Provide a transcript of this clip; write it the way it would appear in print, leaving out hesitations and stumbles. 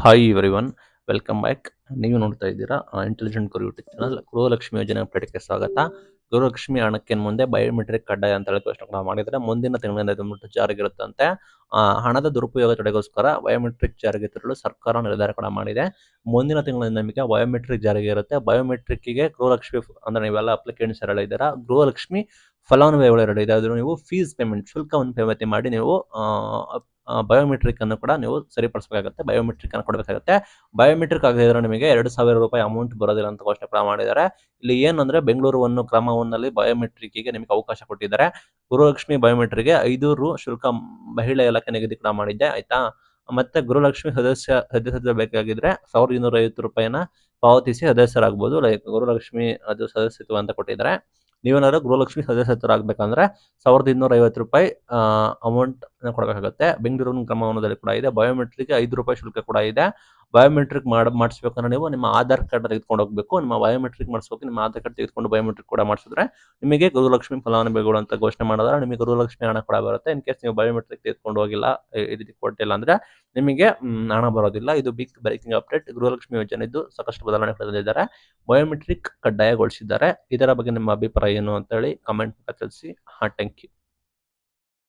Hi everyone, welcome back. ನೀವು ನೋಡ್ತಾ ಇದ್ದೀರಾ ಇಂಟೆಲಿಜೆಂಟ್ ಗುರು ಯೂಟ್ಯೂಬ್ ಚಾನಲ್. ಗೃಹಲಕ್ಷ್ಮಿ ಯೋಜನೆ ಅಪ್ಡೇಟ್ಗೆ ಸ್ವಾಗತ. ಗೃಹಲಕ್ಷ್ಮಿ ಹಣಕ್ಕೆ ಮುಂದೆ ಬಯೋಮೆಟ್ರಿಕ್ ಕಡ್ಡಾಯ ಅಂತ ಹೇಳಿ ಘೋಷಣೆ ಮಾಡಿದರೆ ಮುಂದಿನ ತಿಂಗಳಿಂದ ಇದು ಬಂದ್ಬಿಟ್ಟು ಜಾರಿಗಿರುತ್ತಂತೆ. ಹಣದ ದುರುಪಯೋಗ ತಡೆಗೋಸ್ಕರ ಬಯೋಮೆಟ್ರಿಕ್ ಜಾರಿಗೆ ತರಲು ಸರ್ಕಾರ ನಿರ್ಧಾರ ಕೂಡ ಮಾಡಿದೆ. ಮುಂದಿನ ತಿಂಗಳಿಂದ ನಿಮಗೆ ಬಯೋಮೆಟ್ರಿಕ್ ಜಾರಿಗೆ ಇರುತ್ತೆ. ಬಯೋಮೆಟ್ರಿಕ್ಗೆ ಗೃಹಲಕ್ಷ್ಮಿ ಅಂದ್ರೆ ನೀವೆಲ್ಲ ಅಪ್ಲಿಕೆಂಟ್ಸ್ ಯಾರೆಲ್ಲ ಇದ್ದೀರಾ, ಗೃಹಲಕ್ಷ್ಮಿ ಫಲಾನುಭವಿಗಳು ಎರಡು ಇದೆ. ಅದು ನೀವು ಫೀಸ್ ಪೇಮೆಂಟ್ ಶುಲ್ಕವನ್ನು ಪಾವತಿ ಮಾಡಿ ನೀವು ಬಯೋಮೆಟ್ರಿಕ್ ಅನ್ನು ಕೂಡ ನೀವು ಸರಿಪಡಿಸಬೇಕಾಗುತ್ತೆ. ಬಯೋಮೆಟ್ರಿಕ್ ಅನ್ನು ಕೊಡಬೇಕಾಗುತ್ತೆ. ಬಯೋಮೆಟ್ರಿಕ್ ಆಗದೇ ಇದ್ರೆ ನಿಮಗೆ 2,000 ರೂಪಾಯಿ ಅಮೌಂಟ್ ಬರೋದಿಲ್ಲ ಅಂತ ಘೋಷಣೆ ಕೂಡ ಮಾಡಿದ್ದಾರೆ. ಇಲ್ಲಿ ಏನಂದ್ರೆ ಬೆಂಗಳೂರು ಒಂದು ಕ್ರಮ ಒಂದಲ್ಲಿ ಬಯೋಮೆಟ್ರಿಕ್ಗೆ ನಿಮಗೆ ಅವಕಾಶ ಕೊಟ್ಟಿದ್ದಾರೆ. ಗೃಹಲಕ್ಷ್ಮಿ ಬಯೋಮೆಟ್ರಿಕ್ಗೆ 5 ರು ಶುಲ್ಕ ಮಹಿಳಾ ಇಲಾಖೆ ನಿಗದಿ ಕೂಡ ಮಾಡಿದ್ದೆ, ಆಯ್ತಾ. ಮತ್ತೆ ಗೃಹಲಕ್ಷ್ಮಿ ಸದಸ್ಯ ಬೇಕಾಗಿದ್ರೆ 1,250 ರೂಪಾಯಿನ ಪಾವತಿಸಿ ಸದಸ್ಯರಾಗಬಹುದು. ಲೈಕ್ ಗೃಹಲಕ್ಷ್ಮಿ ಅದು ಸದಸ್ಯತ್ವ ಅಂತ ಕೊಟ್ಟಿದ್ದಾರೆ. ನೀವೇನಾದ್ರು ಗೃಹಲಕ್ಷ್ಮಿ ಸದಸ್ಯತ್ವರಾಗಬೇಕಂದ್ರೆ 1,250 ರೂಪಾಯಿ ಅಮೌಂಟ್ ಕೊಡಬೇಕಾಗುತ್ತೆ. ಬೆಂಗಳೂರು ಕ್ರಮವೊಂದರಲ್ಲಿ ಕೂಡ ಇದೆ. ಬಯೋಮೆಟ್ರಿಕ್ 5 ರೂಪಾಯಿ ಶುಲ್ಕ ಕೂಡ ಇದೆ. ಬಯೋಮೆಟ್ರಿಕ್ ಮಾಡಿಸ್ಬೇಕಂದ್ರೆ ನೀವು ನಿಮ್ಮ ಆಧಾರ್ ಕಾರ್ಡ್ ತೆಗೆದುಕೊಂಡು ಹೋಗಬೇಕು. ನಿಮ್ಮ ಬಯೋಮೆಟ್ರಿಕ್ ಮಾಡಿಸ್ಬೇಕು. ನಿಮ್ಮ ಆಧಾರ್ ಕಾರ್ಡ್ ತೆಗೆದುಕೊಂಡು ಬಯೋಮೆಟ್ರಿಕ್ ಕೂಡ ಮಾಡಿಸಿದ್ರೆ ನಿಮಗೆ ಗೃಹಲಕ್ಷ್ಮಿ ಫಲಾನುಭವಿಗಳು ಅಂತ ಘೋಷಣೆ ಮಾಡಿದ್ರೆ ನಿಮಗೆ ಗೃಹಲಕ್ಷ್ಮಿ ಹಣ ಕೂಡ ಬರುತ್ತೆ. ಇನ್ ಕೇಸ್ ನೀವು ಬಯೋಮೆಟ್ರಿಕ್ ತೆಗೆದುಕೊಂಡು ಹೋಗಿಲ್ಲ, ಈ ರೀತಿ ಕೊಟ್ಟಿಲ್ಲ ಅಂದ್ರೆ ನಿಮಗೆ ಹಣ ಬರೋದಿಲ್ಲ. ಇದು ಬಿಗ್ ಬ್ರೇಕಿಂಗ್ ಅಪ್ಡೇಟ್. ಗೃಹಲಕ್ಷ್ಮಿ ಯೋಜನೆದ್ದು ಸಾಕಷ್ಟು ಬದಲಾವಣೆ ತಂದಿದ್ದಾರೆ. ಬಯೋಮೆಟ್ರಿಕ್ ಕಡ್ಡಾಯಗೊಳಿಸಿದ್ದಾರೆ. ಇದರ ಬಗ್ಗೆ ನಿಮ್ಮ ಅಭಿಪ್ರಾಯ ಏನು ಅಂತ ಹೇಳಿ ಕಮೆಂಟ್ ತಿಳಿಸಿ. Thank you.